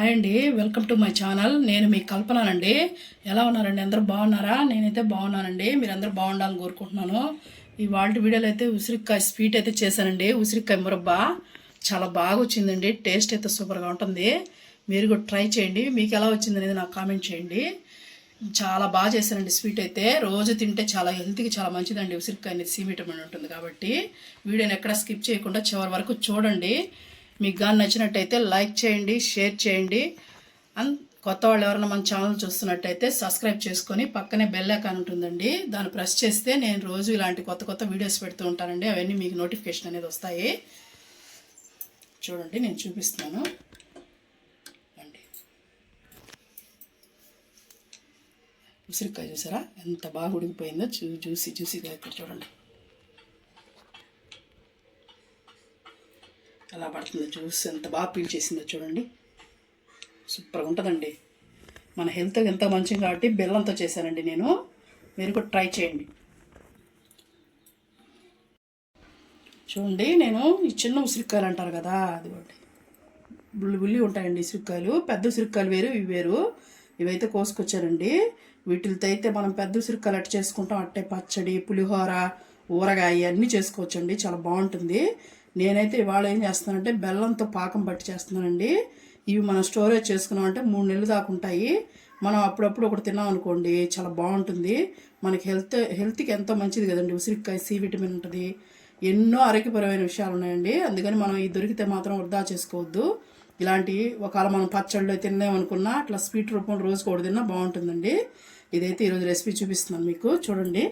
Hi అండి, welcome to my channel. నేను మీ కల్పనానండి. ఎలా ఉన్నారండి? అందరూ బాగున్నారా? నేనైతే బాగున్నానండి. మీరు అందరూ బాగుండాలని కోరుకుంటున్నాను. ఈ వాళ్ళ వీడియోలో అయితే ఉసిరికాయ స్వీట్ అయితే చేశానండి. ఉసిరికాయ మురబ్బా చాలా బాగా వచ్చిందండి. టేస్ట్ అయితే సూపర్గా ఉంటుంది. మీరు కూడా ట్రై చేయండి. మీకు ఎలా వచ్చింది అనేది నాకు కామెంట్ చేయండి. చాలా బాగా చేశానండి స్వీట్ అయితే. రోజు తింటే చాలా హెల్త్కి చాలా మంచిదండి. ఉసిరికాయ అనేది సి విటమిన్ ఉంటుంది కాబట్టి వీడియోని ఎక్కడ స్కిప్ చేయకుండా చివరి వరకు చూడండి. మీకు కానీ నచ్చినట్టయితే లైక్ చేయండి, షేర్ చేయండి. కొత్త వాళ్ళు ఎవరైనా మన ఛానల్ చూస్తున్నట్టయితే సబ్స్క్రైబ్ చేసుకొని పక్కనే బెల్ ఐకాన్ ఉంటుందండి, దాన్ని ప్రెస్ చేస్తే నేను రోజు ఇలాంటి కొత్త కొత్త వీడియోస్ పెడుతూ ఉంటానండి. అవన్నీ మీకు నోటిఫికేషన్ అనేది వస్తాయి. చూడండి, నేను చూపిస్తున్నాను అండి. ఉసిరికాయ చూసారా ఎంత బాగా ఉడికిపోయిందో, జ్యూసీగా ఇక్కడ చూడండి ఎలా పడుతుందో. జ్యూస్ ఎంత బాగా పీల్చేసిందో చూడండి. సూపర్గా ఉంటుందండి. మన హెల్త్కి ఎంతో మంచిది కాబట్టి బెల్లంతో చేశానండి నేను. మీరు కూడా ట్రై చేయండి. చూడండి, నేను ఈ చిన్న ఉసిరికాయలు అంటారు కదా, అది ఒకటి బుల్లి ఉంటాయండి ఉసిరికాయలు. పెద్ద ఉసిరికాయలు వేరు, ఇవి వేరు. ఇవైతే కోసుకొచ్చారండి. వీటితో అయితే మనం పెద్ద ఉసిరికాయలు అట్ట చేసుకుంటాం. అట్టే పచ్చడి, పులిహోర, ఊరగాయ అన్నీ చేసుకోవచ్చండి. చాలా బాగుంటుంది. నేనైతే ఇవాళ ఏం చేస్తున్నానంటే బెల్లంతో పాకం పట్టి చేస్తున్నానండి. ఇవి మనం స్టోరేజ్ చేసుకున్నామంటే 3 నెలలు దాకా ఉంటాయి. మనం అప్పుడప్పుడు ఒకటి తిన్నాం అనుకోండి, చాలా బాగుంటుంది. మనకి హెల్త్కి ఎంతో మంచిది కదండి. ఉసిరికాయ సి విటమిన్ ఉంటుంది. ఎన్నో ఆరోగ్యపరమైన విషయాలు ఉన్నాయండి. అందుకని మనం ఇది దొరికితే మాత్రం వృధా చేసుకోవద్దు. ఇలాంటి ఒకవేళ మనం పచ్చళ్ళు తిందామనుకున్నా అట్లా స్వీట్ రూపంలో రోజుకి ఒకటి తిన్నా బాగుంటుందండి. ఇదైతే ఈరోజు రెసిపీ చూపిస్తున్నాను మీకు. చూడండి,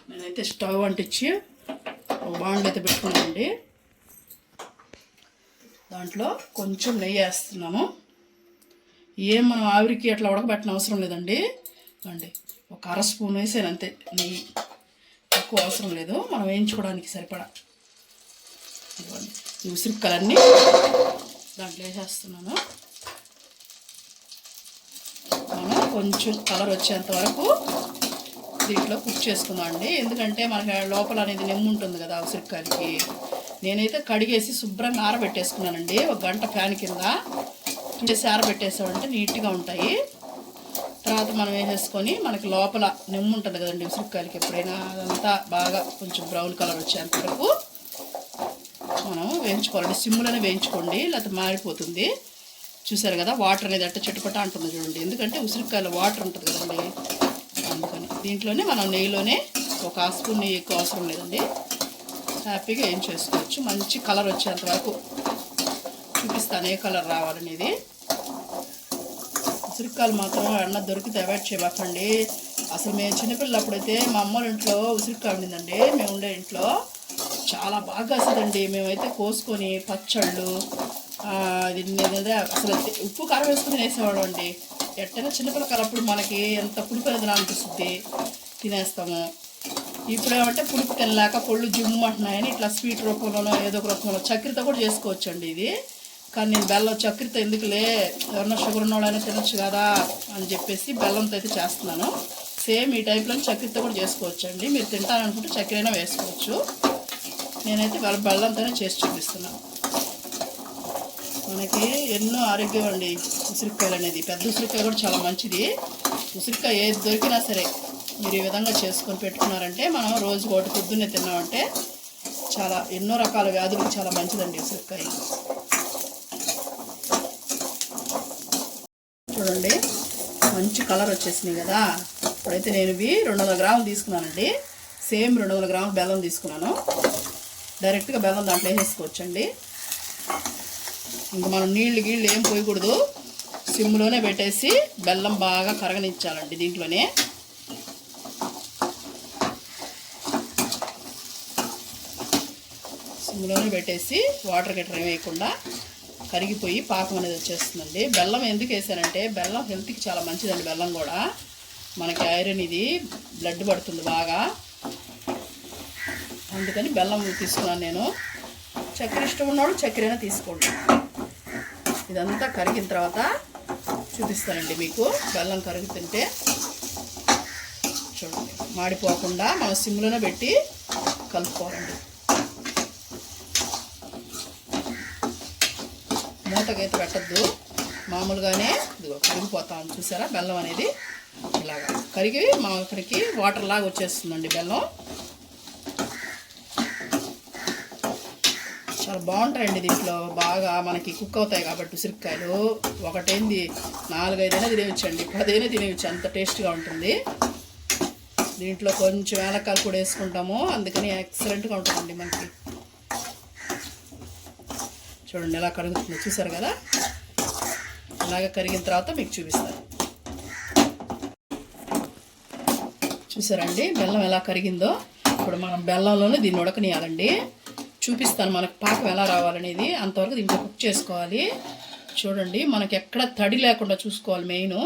నేనైతే స్టవ్ అంటించి ఒక బాండ్ అయితే పెట్టుకున్నానండి. దాంట్లో కొంచెం నెయ్యి వేస్తున్నాము. ఏం మనం ఆవిరికి అట్లా ఉడకబెట్టిన అవసరం లేదండి. అండి ఒక 1/2 స్పూన్ వేసాను అంతే నెయ్యి, ఎక్కువ అవసరం లేదు. మనం వేయించుకోవడానికి సరిపడా ఇవ్వండి. ఈ ఉసిరికాయలన్నీ దాంట్లో వేసేస్తున్నాను. మనం కొంచెం కలర్ వచ్చేంత వరకు దీంట్లో కుక్ చేసుకుందాం అండి. ఎందుకంటే మనకి లోపల అనేది నెమ్ము ఉంటుంది కదా ఉసిరికాయలకి. నేనైతే కడిగేసి శుభ్రంగా ఆరబెట్టేసుకున్నానండి. 1 గంట ఫ్యాన్ కింద చేసి ఆరబెట్టేసామంటే నీట్గా ఉంటాయి. తర్వాత మనం వేసేసుకొని మనకి లోపల నెమ్ము ఉంటుంది కదండి ఉసిరికాయలకి, ఎప్పుడైనా అదంతా బాగా కొంచెం బ్రౌన్ కలర్ వచ్చేంత వరకు మనం వేయించుకోవాలండి. సిమ్లోనే వేయించుకోండి, లేకపోతే మారిపోతుంది. చూసారు కదా, వాటర్ అనేది అట్ట చెట్టుపట్ట అంటుంది చూడండి. ఎందుకంటే ఉసిరికాయలో వాటర్ ఉంటుంది కదండి, అందుకని. దీంట్లోనే మనం నెయ్యిలోనే ఒక 1/2 స్పూన్ నెయ్యి, ఎక్కువ అవసరం లేదండి. హ్యాపీగా ఏం చేసుకోవచ్చు. మంచి కలర్ వచ్చేంత వరకు చూపిస్తాను ఏ కలర్ రావాలనేది. ఉసిరికాయలు మాత్రం ఎన్న దొరికితే అవాయిడ్ చేయబాకండి. అసలు మేము చిన్నపిల్లప్పుడైతే మా అమ్మ ఇంట్లో ఉసిరికాయ ఉండిందండి. మేము ఉండే ఇంట్లో చాలా బాగా వస్తుందండి. మేమైతే కోసుకొని పచ్చళ్ళు అసలు ఉప్పు కారం వేసుకుని వేసేవాళ్ళం అండి. ఎట్టైనా చిన్నపిల్లకాయలు అప్పుడు మనకి ఎంత పులుపు అనేది అనిపిస్తుంది, తినేస్తాము. ఇప్పుడు ఏమంటే పులుపు తినలేక పొళ్ళు జిమ్మంటున్నాయని ఇట్లా స్వీట్ రూపంలోనో ఏదో ఒక రూపంలో చక్కెరతో కూడా చేసుకోవచ్చు అండి ఇది. కానీ నేను బెల్లం చక్కెరతో ఎందుకులే, ఎవరన్నా షుగర్ ఉన్నవాళ్ళైనా తినొచ్చు కదా అని చెప్పేసి బెల్లంతో అయితే చేస్తున్నాను. సేమ్ ఈ టైప్లో చక్కెరతో కూడా చేసుకోవచ్చు అండి. మీరు తింటారనుకుంటే చక్కెరైనా వేసుకోవచ్చు. నేనైతే బెల్లంతోనే చేసి చూపిస్తున్నాను. మనకి ఎన్నో ఆరోగ్యం అండి ఉసిరికాయలు అనేది. పెద్ద ఉసిరికాయ కూడా చాలా మంచిది. ఉసిరికాయ ఏది దొరికినా సరే మీరు ఈ విధంగా చేసుకొని పెట్టుకున్నారంటే, మనం రోజు ఒకటి పొద్దున్నే తిన్నామంటే చాలా ఎన్నో రకాల వ్యాధులకు చాలా మంచిదండి ఉసిరికాయ. చూడండి, మంచి కలర్ వచ్చేసినాయి కదా. ఇప్పుడైతే నేను ఇవి 200 గ్రాములు తీసుకున్నానండి. సేమ్ 200 గ్రాములు బెల్లం తీసుకున్నాను. డైరెక్ట్గా బెల్లం దాంట్లో వేసేసుకోవచ్చండి. ఇంకా మనం నీళ్ళు ఏం పోయకూడదు. సిమ్లోనే పెట్టేసి బెల్లం బాగా కరగనించాలండి. దీంట్లోనే సిమ్లోనే పెట్టేసి వాటర్ గట్రా వేయకుండా కరిగిపోయి పాకం అనేది వచ్చేస్తుందండి. బెల్లం ఎందుకు వేసానంటే, బెల్లం హెల్త్కి చాలా మంచిదండి. బెల్లం కూడా మనకి ఐరన్, ఇది బ్లడ్ పడుతుంది బాగా, అందుకని బెల్లం తీసుకున్నాను నేను. చక్కెర ఇష్టం ఉన్నవాడు చక్కెరైనా తీసుకోండి. ఇదంతా కరిగిన తర్వాత చూపిస్తానండి మీకు. బెల్లం కరుగుతుంటే చూడండి, మాడిపోకుండా మనం సిమ్లోనే పెట్టి కలుపుకోవాలండి. మూత గీత పెట్టద్దు, మామూలుగానే ఇదిగో కరిగిపోతాం. చూసారా బెల్లం అనేది ఇలాగా కరిగి అక్కడికి వాటర్ లాగా వచ్చేస్తుందండి బెల్లం. చాలా బాగుంటాయండి దీంట్లో, బాగా మనకి కుక్ అవుతాయి కాబట్టి ఉసిరికాయలు. ఒకటేంది 4-5 అయినా తినేయచ్చండి, 10 అయినా తినేయచ్చు, అంత టేస్ట్గా ఉంటుంది. దీంట్లో కొంచెం ఏలక్కాయలు కూడా వేసుకుంటాము, అందుకని ఎక్సలెంట్గా ఉంటుందండి మనకి. చూడండి ఎలా కరుగుతుంది, చూసారు కదా. ఇలాగ కరిగిన తర్వాత మీకు చూపిస్తాను. చూసారండి బెల్లం ఎలా కరిగిందో. ఇప్పుడు మనం బెల్లంలోనే దీన్ని ఉడకనియాలండి. చూపిస్తాను మనకు పాకం ఎలా రావాలనేది. అంతవరకు దీంట్లో కుక్ చేసుకోవాలి. చూడండి మనకి ఎక్కడ తడి లేకుండా చూసుకోవాలి. మెయిన్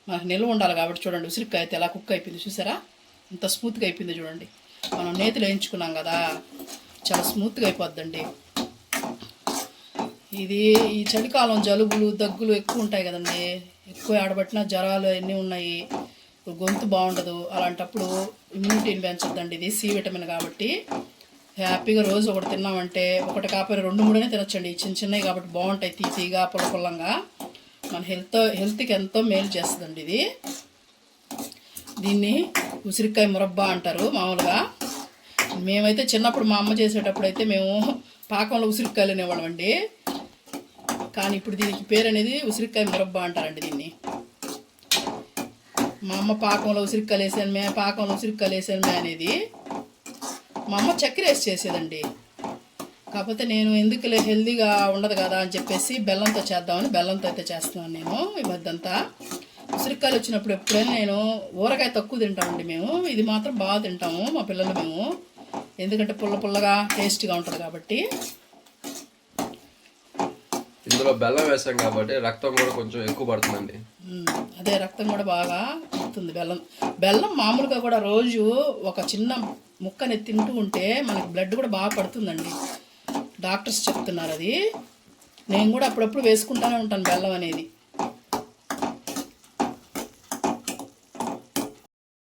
మనకు నిల్వ ఉండాలి కాబట్టి. చూడండి ఉసిరికాయ అయితే ఎలా కుక్ అయిపోయింది చూసారా, ఇంత స్మూత్గా అయిపోయింది. చూడండి మనం నేతిలో వేయించుకున్నాం కదా, చాలా స్మూత్గా అయిపోద్దండి. ఇది ఈ చలికాలం జలుబులు దగ్గులు ఎక్కువ ఉంటాయి కదండి, ఎక్కువ ఆడబట్టిన జ్వరాలు అన్నీ ఉన్నాయి, గొంతు బాగుండదు. అలాంటప్పుడు ఇమ్యూనిటీని పెంచొద్దండి. ఇది సి విటమిన్ కాబట్టి హ్యాపీగా రోజు ఒకటి తిన్నామంటే, ఒకటి కాకపోయినా 2-3 తినొచ్చండి. చిన్న చిన్నవి కాబట్టి బాగుంటాయి, తీపిగా పుల్లపుల్లంగా. మన హెల్త్కి ఎంతో మేలు చేస్తుందండి ఇది. దీన్ని ఉసిరికాయ మురబ్బా అంటారు మామూలుగా. మేమైతే చిన్నప్పుడు మా అమ్మ చేసేటప్పుడు అయితే మేము పాకంలో ఉసిరికాయలు అనేవాళ్ళమండి. కానీ ఇప్పుడు దీనికి పేరు అనేది ఉసిరికాయ మురబ్బా అంటారండి దీన్ని. మా అమ్మ పాకంలో ఉసిరికాయలు వేసాను పాకంలో ఉసిరికాయలు వేసాను అనేది. మా అమ్మ చక్కెర వేసి చేసేదండి. కాకపోతే నేను ఎందుకులే హెల్తీగా ఉండదు కదా అని చెప్పేసి బెల్లంతో చేద్దామని బెల్లంతో అయితే చేస్తున్నాను నేను ఈ మధ్యంతా. ఉసిరికాయలు వచ్చినప్పుడు ఎప్పుడైనా నేను ఊరగాయ తక్కువ తింటామండి మేము, ఇది మాత్రం బాగా తింటాము మా పిల్లలు మేము, ఎందుకంటే పుల్లగా టేస్ట్గా ఉంటుంది కాబట్టి. ఇందులో బెల్లం వేసాం కాబట్టి రక్తం కూడా కొంచెం ఎక్కువ పడుతుందండి. అదే రక్తం కూడా బాగా పడుతుంది. బెల్లం మామూలుగా కూడా రోజు ఒక చిన్న ముక్కని తింటూ ఉంటే మనకి బ్లడ్ కూడా బాగా పడుతుందండి, డాక్టర్స్ చెప్తున్నారు అది. నేను కూడా అప్పుడప్పుడు వేసుకుంటూనే ఉంటాను బెల్లం అనేది.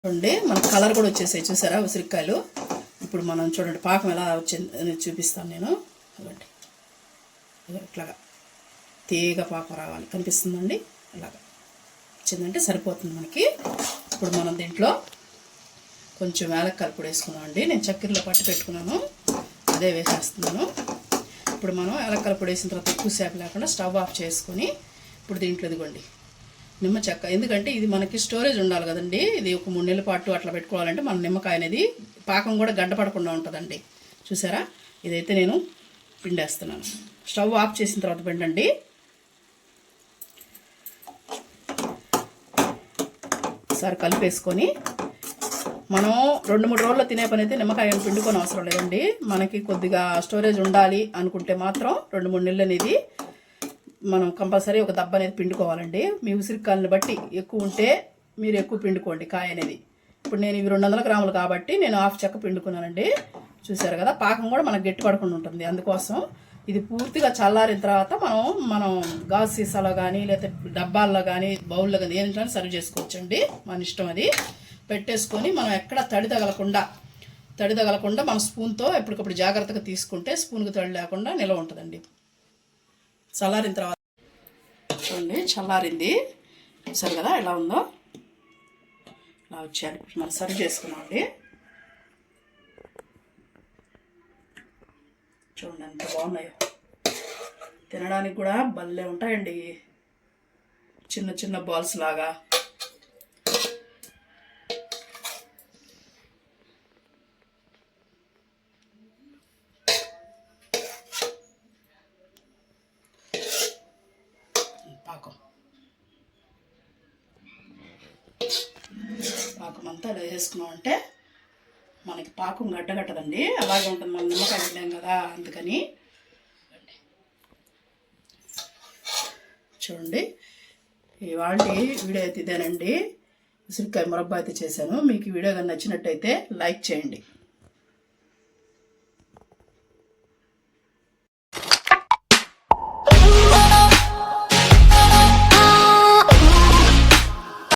చూడండి మనకు కలర్ కూడా వచ్చేసాయి చూసారా ఉసిరికాయలు. ఇప్పుడు మనం చూడండి పాకం ఎలా వచ్చింది చూపిస్తాను నేను. చూడండి ఇట్లాగా తీగ పాకం రావాలి, కనిపిస్తుందండి. ఇలాగా వచ్చిందంటే సరిపోతుంది మనకి. ఇప్పుడు మనం దీంట్లో కొంచెం యాలక్కాయలు పొడి వేసుకున్నామండి. నేను చక్కెరలో పట్టి పెట్టుకున్నాను, అదే వేసేస్తున్నాను. ఇప్పుడు మనం యాలక్కాయలు పొడి వేసిన తర్వాత ఎక్కువసేపు లేకుండా స్టవ్ ఆఫ్ చేసుకొని ఇప్పుడు దీంట్లో ఇదిగోండి నిమ్మ చెక్క. ఎందుకంటే ఇది మనకి స్టోరేజ్ ఉండాలి కదండి, ఇది ఒక 3 నెలల పాటు అట్లా పెట్టుకోవాలంటే మన నిమ్మకాయ అనేది పాకం కూడా గడ్డ పడకుండా ఉంటుందండి. చూసారా ఇదైతే నేను పిండేస్తున్నాను. స్టవ్ ఆఫ్ చేసిన తర్వాత పిండండి. ఒకసారి కలిపేసుకొని మనం 2-3 రోజుల్లో తినే పని అయితే నిమ్మకాయ పిండుకొని అవసరం లేదండి. మనకి కొద్దిగా స్టోరేజ్ ఉండాలి అనుకుంటే మాత్రం 2-3 నెలలు అనేది మనం కంపల్సరీ ఒక దెబ్బ అనేది పిండుకోవాలండి. మీ ఉసిరికాయలను బట్టి ఎక్కువ ఉంటే మీరు ఎక్కువ పిండుకోండి కాయ అనేది. ఇప్పుడు నేను ఇవి 200 గ్రాములు కాబట్టి నేను 1/2 చెక్క పిండుకున్నానండి. చూసారు కదా పాకం కూడా మనకు గట్టి పడకుండా ఉంటుంది. అందుకోసం ఇది పూర్తిగా చల్లారిన తర్వాత మనం గాజు సీసాలో కానీ లేకపోతే డబ్బాల్లో కానీ బౌల్లో కానీ ఏంటంటే సర్వ్ చేసుకోవచ్చండి, మన ఇష్టం. అది పెట్టేసుకొని మనం ఎక్కడ తడి తగలకుండా మన స్పూన్తో ఎప్పటికప్పుడు జాగ్రత్తగా తీసుకుంటే స్పూన్కి తడి లేకుండా నిల్వ ఉంటుందండి. చల్లారిన తర్వాత చూడండి చల్లారింది, చూసారు కదా ఎలా ఉందో. ఇలా వచ్చాను మనం సర్వ్ చేసుకున్నామండి. చూడండి ఎంత బాగున్నాయో, తినడానికి కూడా భలే ఉంటాయండి, చిన్న చిన్న బాల్స్ లాగా. పాకం అంతా ఇలా వేసుకున్నామంటే మనకి పాకం గడ్డగట్టదండి, అలాగే ఉంటుంది. మనం నిమ్మకాయ పెట్టాం కదా అందుకని. చూడండి ఇవాళ వీడియో అయితే ఇదేనండి, ఉసిరికాయ మురబ్బా అయితే చేశాను. మీకు ఈ వీడియో కానీ నచ్చినట్టయితే లైక్ చేయండి.